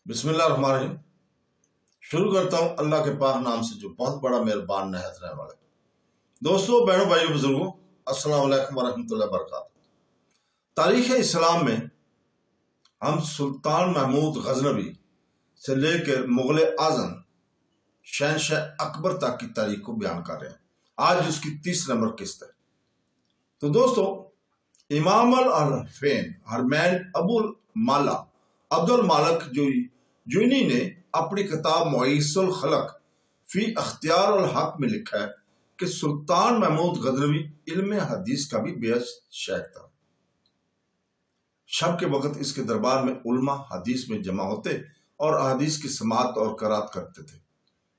بسم اللہ الرحمن الرحیم۔ شروع کرتا ہوں اللہ کے پاک نام سے جو بہت بڑا مہربان نہایت رحم والا ہے۔ دوستو، بہنوں، بھائیوں، بزرگوں، السلام علیکم ورحمۃ اللہ وبرکاتہ۔ تاریخ اسلام میں ہم سلطان محمود غزنوی سے لے کر مغل اعظم شہنشاہ اکبر تک کی تاریخ کو بیان کر رہے ہیں۔ آج اس کی 30 نمبر قسط ہے۔ تو دوستو، امام الحرفین حرمین ابو المالا عبد المالک جوینی نے اپنی کتاب معیس الخلق فی اختیار الحق میں لکھا ہے کہ سلطان محمود غزنوی علم حدیث کا بھی بے شک تھا۔ شب کے وقت اس کے دربار میں علماء حدیث میں جمع ہوتے اور احادیث کی سماعت اور قرات کرتے تھے۔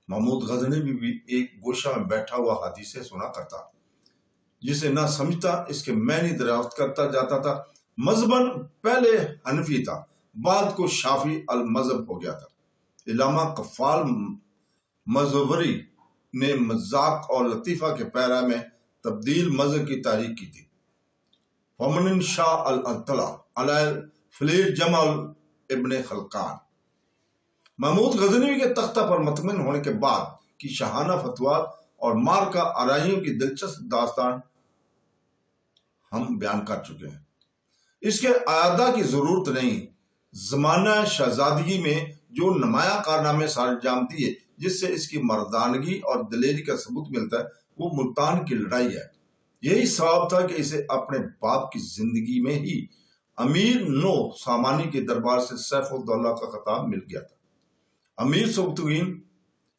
محمود غزنوی بھی ایک گوشہ میں بیٹھا ہوا حدیثیں سنا کرتا، جسے نہ سمجھتا، اس کے معنی دریافت کرتا جاتا تھا۔ مذہباً پہلے حنفی تھا، بعد کو شافعی المذہب ہو گیا تھا۔ علامہ قفال مزوری نے مذاق اور لطیفہ کے پیرا میں تبدیل مذہب کی تاریخ کی تھی۔ ومن شاہ الاطلاع علی فلیل جمال ابن خلقان۔ محمود غزنوی کے تختہ پر مطمئن ہونے کے بعد کی شاہانہ فتویٰ اور مارکہ آرائیوں کی دلچسپ داستان ہم بیان کر چکے ہیں۔ اس کے اعادہ کی ضرورت نہیں۔ زمانہ شہزادگی میں جو نمایاں کارنامے سر انجام دیے، جس سے اس کی مردانگی اور دلیری کا ثبوت ملتا ہے، وہ ملتان کی لڑائی ہے۔ یہی سبب تھا کہ اسے اپنے باپ کی زندگی میں ہی امیر نو سامانی کے دربار سے سیف الدولہ کا خطاب مل گیا تھا۔ امیر سبکتگین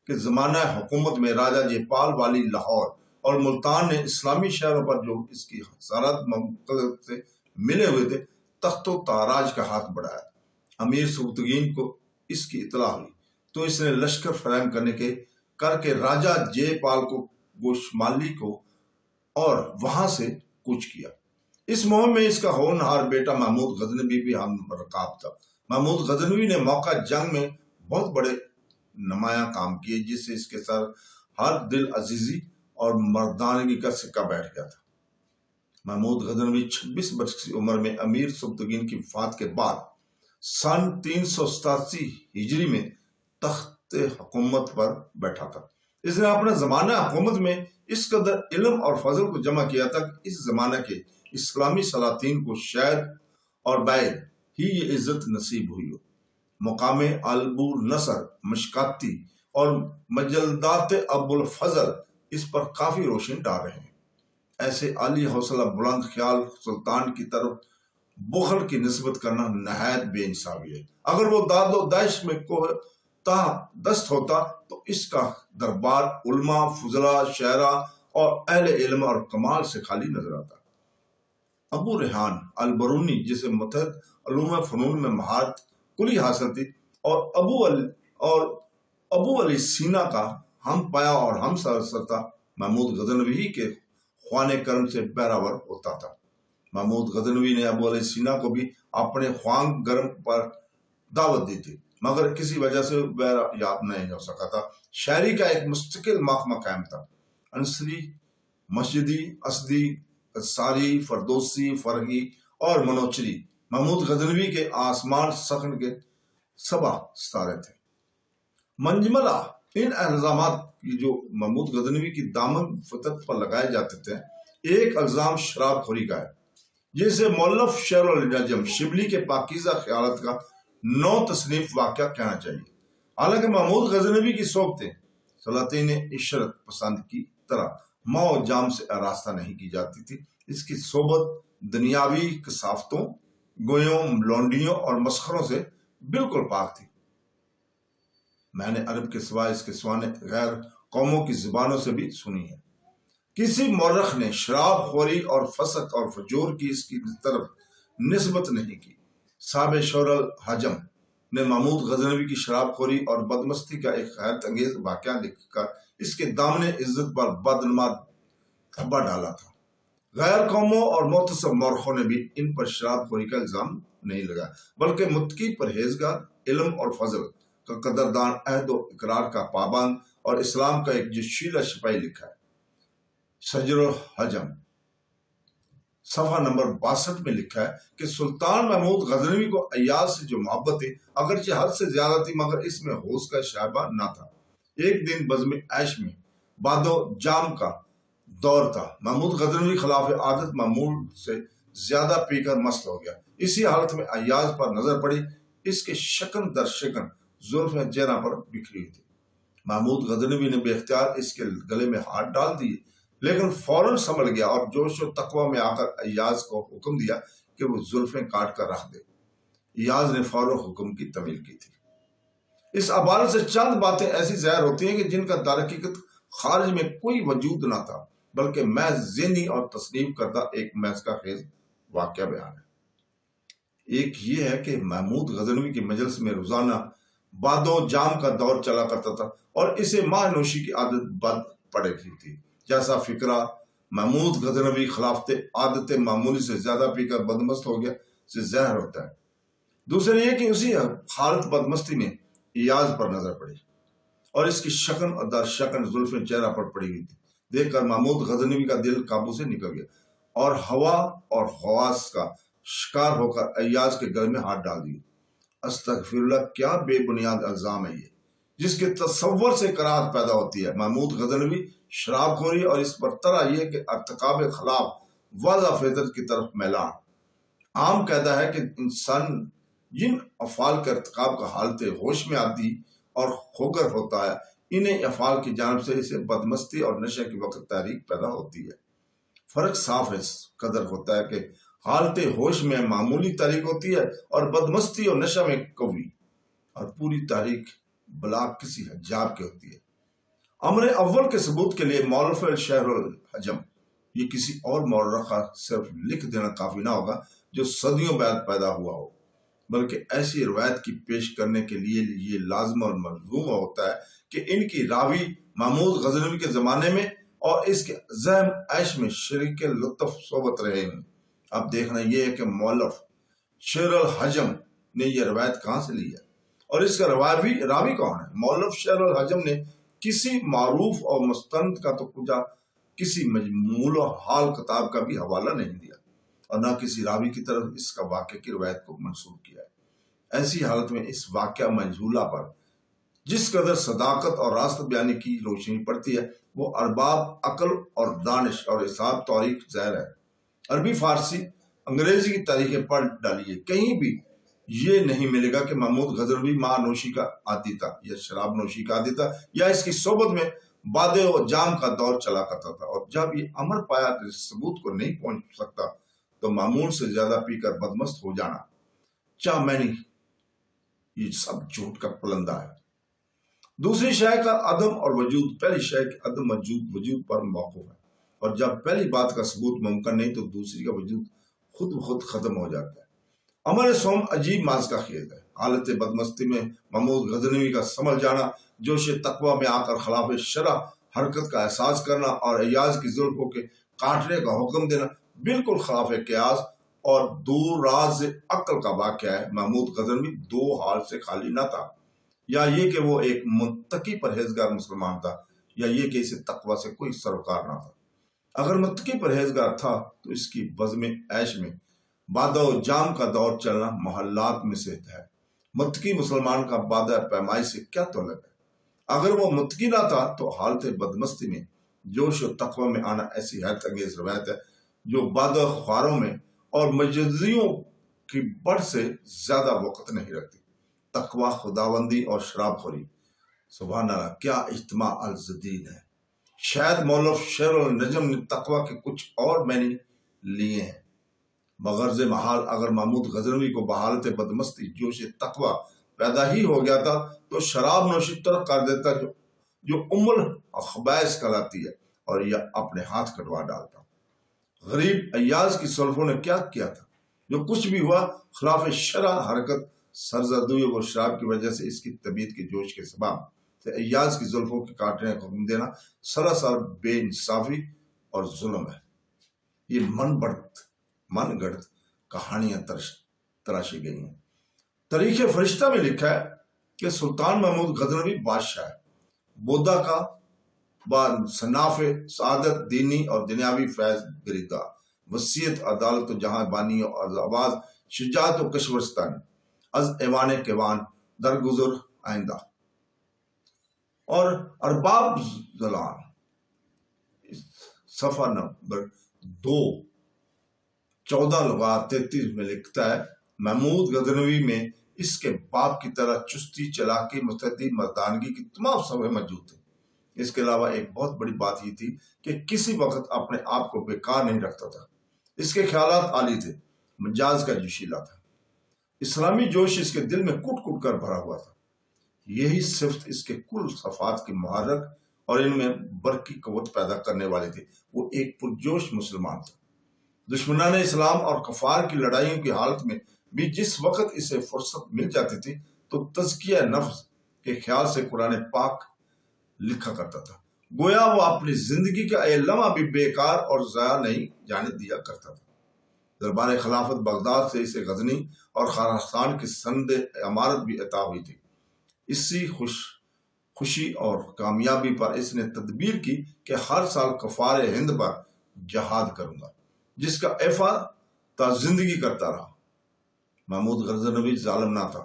کے زمانہ حکومت میں راجہ جیپال والی لاہور اور ملتان نے اسلامی شہروں پر جو اس کی حصارت مملکت سے ملے ہوئے تھے، تخت و تاراج کا ہاتھ بڑھایا۔ امیر سبکتگین کو اس کی اطلاع ہوئی تو اس نے لشکر فراہم کر کے راجہ جے پال کو گوشمالی کو اور وہاں سے کوچ کیا۔ اس مہم میں اس کا ہونہار بیٹا محمود غزنوی بھی ہم رکاب تھا۔ محمود غزنوی نے موقع جنگ میں بہت بڑے نمایاں کام کیے، جس سے اس کے سر ہر دل عزیزی اور مردانگی کا سکہ بیٹھ گیا تھا۔ محمود غزنوی 26 برس کی عمر میں امیر سبکتگین کی وفات کے بعد سن 387 ہجری میں تخت حکومت پر بیٹھا تھا۔ اس نے اپنے زمانہ حکومت میں اس قدر علم اور فضل کو جمع کیا تھا کہ اس زمانہ کے اسلامی سلاطین کو شاید اور باید ہی یہ عزت نصیب ہوئی ہو۔ مقام ابو نصر مشکاتی اور مجلدات ابو الفضل اس پر کافی روشنی ڈال رہے ہیں۔ ایسے عالی حوصلہ بلند خیال سلطان کی طرف بخل کی نسبت کرنا نہایت بے انصافی ہے۔ اگر وہ داد و دہش میں کوتاہ دست ہوتا تو اس کا دربار علماء، فضلاء، شعراء اور اہل علم اور کمال سے خالی نظر آتا۔ ابو ریحان البرونی، جسے متحد علوم فنون میں مہارت کلی حاصل تھی، اور ابو علی سینا کا ہم پایا اور ہم سرتا محمود غزنوی کے خوانے کرم سے بہراور ہوتا تھا۔ محمود غزنوی نے ابو علی سینا کو بھی اپنے خوان گرم پر دعوت دی تھی، مگر کسی وجہ سے یاد نہیں ہو سکا تھا۔ شاعری کا ایک مستقل محکمہ قائم تھا۔ انصری، مسجدی، اسدی، قصاری، فردوسی، فرحی اور منوچری محمود غزنوی کے آسمان سخن کے 7 ستارے تھے۔ منجملہ ان الزامات کی جو محمود غزنوی کی دامن فطرت پر لگائے جاتے تھے، ایک الزام شراب خوری کا ہے، جسے مؤلف شعر النجم شبلی کے پاکیزہ خیالات کا نو تصنیف واقعہ کہنا چاہیے۔ حالانکہ محمود غزنوی کی صحبتیں سلاطین عشرت پسند کی طرح ماء و جام سے آراستہ نہیں کی جاتی تھی۔ اس کی صحبت دنیاوی کثافتوں، گویوں، لونڈیوں اور مسخروں سے بالکل پاک تھی۔ میں نے عرب کے سوا اس کے سوانے غیر قوموں کی زبانوں سے بھی سنی ہے۔ کسی مورخ نے شراب خوری اور فسق اور فجور کی اس کی طرف نسبت نہیں کی۔ صاحب شور الحجم نے محمود غزنوی کی شراب خوری اور بدمستی کا ایک حیرت انگیز واقعہ لکھ کر اس کے دامن عزت پر بدنما دھبا ڈالا تھا۔ غیر قوموں اور معتصب مورخوں نے بھی ان پر شراب خوری کا الزام نہیں لگایا، بلکہ متقی، پرہیزگار، علم اور فضل کا قدردان، عہد و اقرار کا پابند اور اسلام کا ایک جوشیلہ سپاہی لکھا ہے۔ شجر الحجم صفحہ نمبر 62 میں لکھا ہے کہ سلطان محمود غزنوی کو ایاز سے جو محبت تھی اگرچہ حد سے زیادہ تھی مگر اس میں ہوش کا شائبہ نہ تھا۔ ایک دن بزم عیش میں باد و جام کا دور تھا۔ محمود غزنوی خلاف عادت معمول سے زیادہ پی کر مست ہو گیا۔ اسی حالت میں ایاز پر نظر پڑی، اس کے شکن در شکن زلفیں چہرہ پر بکھری ہوئی تھی۔ محمود غزنوی نے بے اختیار اس کے گلے میں ہاتھ ڈال دیے، لیکن فوراً سنبھل گیا اور جوش و تقوی میں آ کر ایاز کو حکم دیا کہ وہ زلفیں کاٹ کر رکھ دے۔ ایاز نے فوراً حکم کی تعمیل کی تھی۔ اس عبارت سے چند باتیں ایسی ظاہر ہوتی ہیں کہ جن کا در حقیقت خارج میں کوئی وجود نہ تھا، بلکہ محض ذہنی اور تصنیف کردہ ایک محض خیز واقعہ بیان ہے۔ ایک یہ ہے کہ محمود غزنوی کی مجلس میں روزانہ باد و جام کا دور چلا کرتا تھا اور اسے ماہ نوشی کی عادت بد پڑے تھی۔ جیسا فکرہ محمود غزنوی خلافت عادت معمولی سے زیادہ پی کر بدمست ہو گیا سے ظاہر ہوتا ہے۔ دوسرے یہ کہ اسی حالت بدمستی میں ایاز پر نظر پڑی اور اس کی شکن اور در شکن زلفیں چہرہ پر پڑی ہوئی تھی۔ دیکھ کر محمود غزنوی کا دل قابو سے نکل گیا اور ہوا اور خواص کا شکار ہو کر ایاز کے گلے میں ہاتھ ڈال دیا۔ استغفر اللہ، کیا بے بنیاد الزام ہے یہ، جس کے تصور سے کراہت پیدا ہوتی ہے۔ محمود غزنوی شراب خوری اور اس پر طرح یہ کہ ارتکاب خلاف واضح فطرت کی طرف میلان۔ عام قاعدہ ہے کہ انسان جن افعال کے ارتکاب کا حالت ہوش میں آتی اور خوگر ہوتا ہے، انہیں افعال کی جانب سے اسے بدمستی اور نشے کی وقت تحریک پیدا ہوتی ہے۔ فرق صاف اس قدر ہوتا ہے کہ حالت ہوش میں معمولی تحریک ہوتی ہے اور بدمستی اور نشہ میں قوی اور پوری تحریک بلا کسی حجاب کی ہوتی ہے۔ امر اول کے ثبوت کے لیے مولف شہر الحجم، یہ کسی اور مورخہ صرف لکھ دینا کافی نہ ہوگا جو صدیوں بعد پیدا ہوا ہو، بلکہ ایسی روایت کی پیش کرنے کے لیے یہ لازم اور ملزوم ہوتا ہے کہ ان کی راوی محمود غزنوی کے زمانے میں اور اس کے ذہن عیش میں شریک لطف صحبت رہے ہیں۔ اب دیکھنا یہ ہے کہ مولف شہر الحجم نے یہ روایت کہاں سے لی ہے اور اس کا راوی کون ہے۔ مولف شہر الحجم نے کسی معروف اور مستند کا تو کسی مجموع حال کتاب کا بھی حوالہ نہیں دیا اور نہ کسی راوی کی طرف اس کا واقعہ کی روایت کو منسوخ کیا ہے۔ ایسی حالت میں اس واقعہ مجہولہ پر جس قدر صداقت اور راست بیانی کی روشنی پڑتی ہے، وہ ارباب عقل اور دانش اور حساب تاریخ ظاہر ہے۔ عربی، فارسی، انگریزی کی تاریخیں پڑھ ڈالیے، کہیں بھی یہ نہیں ملے گا کہ محمود غزنوی ماہ نوشی کا عادی تھا یا شراب نوشی کا عادی تھا یا اس کی صحبت میں بادے و جام کا دور چلا کرتا تھا۔ اور جب یہ امر پایا کہ اس ثبوت کو نہیں پہنچ سکتا تو معمول سے زیادہ پی کر بدمست ہو جانا چاہ میں نہیں، یہ سب جھوٹ کا پلندہ ہے۔ دوسری شے کا عدم اور وجود پہلی شے کے عدم وجود پر موقوف ہے، اور جب پہلی بات کا ثبوت ممکن نہیں تو دوسری کا وجود خود بخود ختم ہو جاتا ہے۔ امر سوم عجیب ماز کا خیز ہے۔ حالت بدمستی میں محمود غزنوی کا سنبھل جانا، جوش تقوی میں آ کر خلاف شرع حرکت کا احساس کرنا اور ایاز کی زلفوں کے کاٹنے کا حکم دینا بالکل خلاف قیاس اور دور راز عقل کا واقعہ ہے۔ محمود غزنوی دو حال سے خالی نہ تھا، یا یہ کہ وہ ایک متقی پرہیزگار مسلمان تھا، یا یہ کہ اسے تقوی سے کوئی سروکار نہ تھا۔ اگر متقی پرہیزگار تھا تو اس کی بزم عیش میں بادہ و جام کا دور چلنا محلات میں سے ہے۔ متقی مسلمان کا بادہ پیمائی سے کیا تعلق ہے؟ اگر وہ متقی نہ تھا تو حالت بدمستی میں جوش و تقوی میں آنا ایسی حیرت انگیز روایت ہے جو بادہ خواروں میں اور مجزیوں کی بڑھ سے زیادہ وقت نہیں رکھتی۔ تقوی، خداوندی اور شراب خوری، سبحان اللہ، کیا اجتماع الجدید ہے۔ شاید مولف شہر النجم نے تقوی کے کچھ اور معنی لیے ہیں۔ بغرض محال اگر محمود غزنوی کو بحالت بدمستی جوش تقوی پیدا ہی ہو گیا تھا تو شراب نوشی ترک کر دیتا جو الخبائث کہلاتی ہے، اور یہ اپنے ہاتھ کٹوا ڈالتا۔ غریب ایاز کی سلفوں نے کیا کیا تھا؟ جو کچھ بھی ہوا خلاف شرع حرکت سرزد ہوئی، وہ شراب کی وجہ سے اس کی طبیعت کے جوش کے سبب سے ایاز کی زلفوں کے کاٹنے کا حکم دینا سراسر بے انصافی اور ظلم ہے۔ یہ من گڑت کہانیاں تراشی گئی ہیں۔ تاریخ فرشتہ میں لکھا ہے کہ سلطان محمود غزنوی بادشاہ ہے، بودھا کا با صناف سعادت، دینی اور دنیاوی فیض گریدہ، وسیعت عدالت و جہاں بانی و آواز شجاعت و کشورستانی از ایوان کیوان درگزر آئندہ اور ارباب زلان صفحہ نمبر 2 14 لغات 33 میں لکھتا ہے محمود غزنوی میں اس کے باپ کی طرح چستی چلاکی مستعدی مردانگی کی تمام صفحے موجود تھے۔ اس کے علاوہ ایک بہت بڑی بات یہ تھی کہ کسی وقت اپنے آپ کو بیکار نہیں رکھتا تھا۔ اس کے خیالات عالی تھے، مجاز کا جوشیلا تھا، اسلامی جوش اس کے دل میں کٹ کٹ کر بھرا ہوا تھا۔ یہی صفت اس کے کل صفات کی محرک اور ان میں برقی قوت پیدا کرنے والی تھی۔ وہ ایک پرجوش مسلمان تھا۔ دشمنان اسلام اور کفار کی لڑائیوں کی حالت میں بھی جس وقت اسے فرصت مل جاتی تھی تو تزکیہ نفس کے خیال سے قرآن پاک لکھا کرتا تھا، گویا وہ اپنی زندگی کا ایک لمحہ بھی بیکار اور ضائع نہیں جانے دیا کرتا تھا۔ دربار خلافت بغداد سے اسے غزنی اور خراسان کی سند امارت بھی عطا ہوئی تھی۔ اسی خوشی اور کامیابی پر اس نے تدبیر کی کہ ہر سال کفار ہند پر جہاد کروں گا، جس کا ایفا تا زندگی کرتا رہا۔ محمود غزنوی ظالم نہ تھا،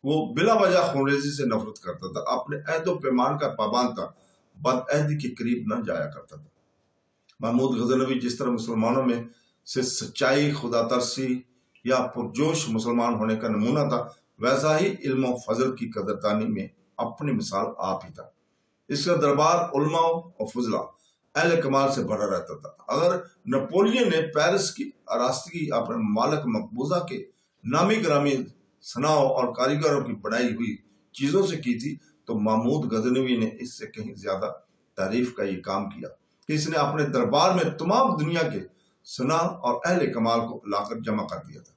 وہ بلا وجہ خونریزی سے نفرت کرتا تھا، اپنے عہد و پیمان کا پابند تھا، بد عہدی کے قریب نہ جایا کرتا تھا۔ محمود غزنوی جس طرح مسلمانوں میں سے سچائی، خدا ترسی یا پرجوش مسلمان ہونے کا نمونہ تھا، ویسا ہی علم و فضل کی قدردانی میں اپنی مثال آپ ہی تھا۔ اس کا دربار علماء و فضلہ اہل کمال سے بھرا رہتا تھا۔ اگر نپولین نے پیرس کی آراستگی اپنے مالک مقبوضہ کے نامی گرامی صناعوں اور کاریگروں کی بنائی ہوئی چیزوں سے کی تھی، تو محمود غزنوی نے اس سے کہیں زیادہ تعریف کا یہ کام کیا کہ اس نے اپنے دربار میں تمام دنیا کے صناع اور اہل کمال کو لا کر جمع کر دیا تھا۔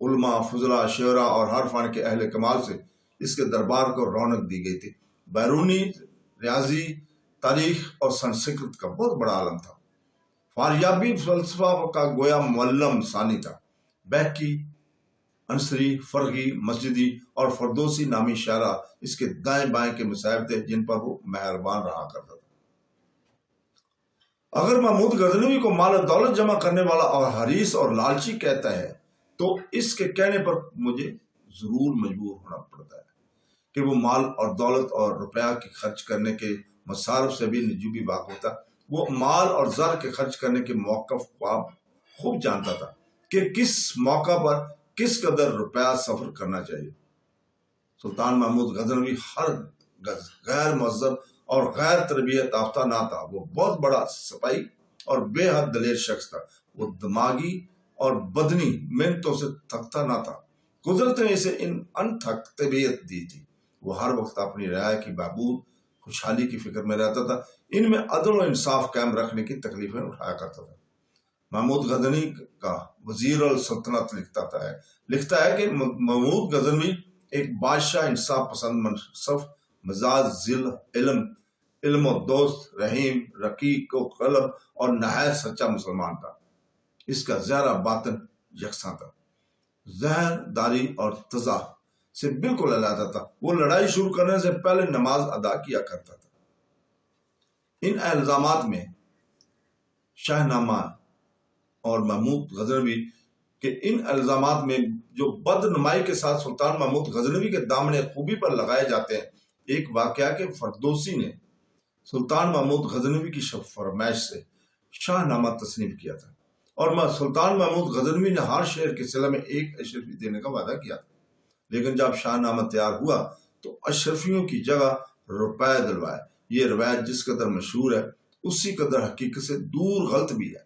علماء، فضلاء، شعراء اور ہر فن کے اہل کمال سے اس کے دربار کو رونق دی گئی تھی۔ بیرونی، ریاضی، تاریخ اور سنسکرت کا بہت بڑا عالم تھا۔ فاریابی فلسفہ کا گویا معلم ثانی تھا۔ بیکی، انصری، فرغی، مسجدی اور فردوسی نامی شاعرہ اس کے دائیں بائیں کے مصاحب تھے جن پر وہ مہربان رہا کرتا تھا۔ اگر محمود غزنوی کو مال و دولت جمع کرنے والا اور حریص اور لالچی کہتا ہے تو اس کے کہنے پر مجھے ضرور مجبور ہونا پڑتا ہے کہ وہ مال اور دولت اور روپیہ کی خرچ کرنے کے مصارف سے بھی نجومی واقف تھا۔ وہ مال اور زر کے خرچ کرنے کے موقف کو خوب جانتا تھا کہ کس موقع پر کس قدر روپیہ صرف کرنا چاہیے۔ سلطان محمود غزنوی ہرگز غیر مہذب اور غیر تربیت یافتہ نہ تھا۔ وہ بہت بڑا سپاہی اور بے حد دلیر شخص تھا۔ وہ دماغی اور بدنی محنتوں سے تھکتا نہ تھا۔ قدرت نے اسے انتھک طبیعت دی تھی۔ وہ ہر وقت اپنی رعایا کی بہبود، خوشحالی کی فکر میں رہتا تھا، ان میں عدل و انصاف قائم رکھنے کی تکلیفیں اٹھایا کرتا تھا۔ محمود غزنوی کا وزیر السلطنت لکھتا ہے کہ محمود غزنوی ایک بادشاہ، انصاف پسند، منصف مزاج، ذل علم و دوست، رحیم، رقیق و قلب اور نہایت سچا مسلمان تھا۔ اس کا ظاہر باطن یکساں تھا، ظاہر داری اور تضا سے بالکل علیحدہ تھا۔ وہ لڑائی شروع کرنے سے پہلے نماز ادا کیا کرتا تھا۔ ان الزامات میں شاہ نامہ اور محمود غزنوی کے ان الزامات میں جو بدنمائی کے ساتھ سلطان محمود غزنوی کے دامن خوبی پر لگائے جاتے ہیں، ایک واقعہ کہ فردوسی نے سلطان محمود غزنوی کی فرمائش سے شاہ نامہ تصنیف کیا تھا، اور سلطان محمود غزنوی نے ہر شعر کے صلہ میں ایک اشرفی دینے کا وعدہ کیا تھا، لیکن جب شاہ نامہ تیار ہوا تو اشرفیوں کی جگہ روپے دلوائے۔ یہ روایت جس قدر مشہور ہے اسی قدر حقیقت سے دور غلط بھی ہے۔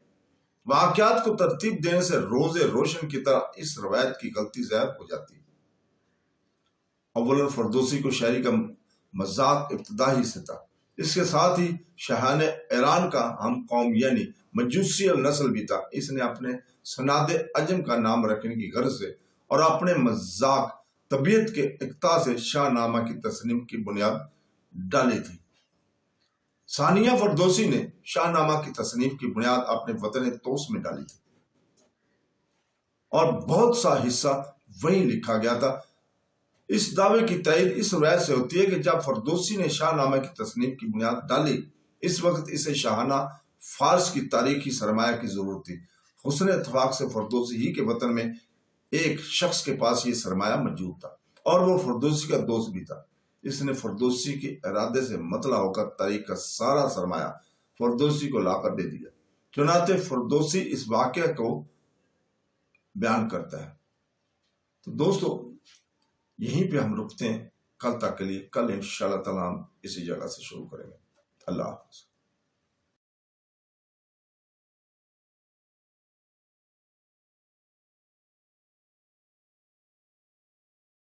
واقعات کو ترتیب دینے سے روز روشن کی طرح اس روایت کی غلطی ظاہر ہو جاتی ہے۔ اولاً فردوسی کو شاعری کا مذاق ابتدا ہی سے تھا۔ اس کے ساتھ ہی شاہان ایران کا ہم قوم یعنی مجوسی النسل بھی تھا۔ اس نے اپنے سناد عجم کا نام رکھنے کی غرض سے اور اپنے مذاق طبیعت کے اقتضاء سے شاہ نامہ کی تصنیف کی بنیاد ڈالی تھی۔ ثانیہ فردوسی نے شاہ نامہ کی تصنیف کی بنیاد اپنے وطن توس میں ڈالی تھی اور بہت سا حصہ وہیں لکھا گیا تھا۔ اس دعوے کی تائید اس روایت سے ہوتی ہے کہ جب فردوسی نے شاہ نامہ کی تصنیف کی بنیاد ڈالی، اس وقت اسے شاہانہ فارس کی تاریخی سرمایہ کی ضرورت تھی۔ حسن اتفاق سے فردوسی ہی کے وطن میں ایک شخص کے پاس یہ سرمایہ موجود تھا اور وہ فردوسی کا دوست بھی تھا۔ اس نے فردوسی کے ارادے سے مطلع ہو کر تاریخ کا سارا سرمایہ فردوسی کو لا کر دے دیا۔ چنانچہ فردوسی اس واقعہ کو بیان کرتا ہے۔ تو دوستو یہیں پہ ہم رکتے ہیں کل تک کے لیے۔ کل انشاءاللہ تعالیٰ ہم اسی جگہ سے شروع کریں گے۔ اللہ حافظ۔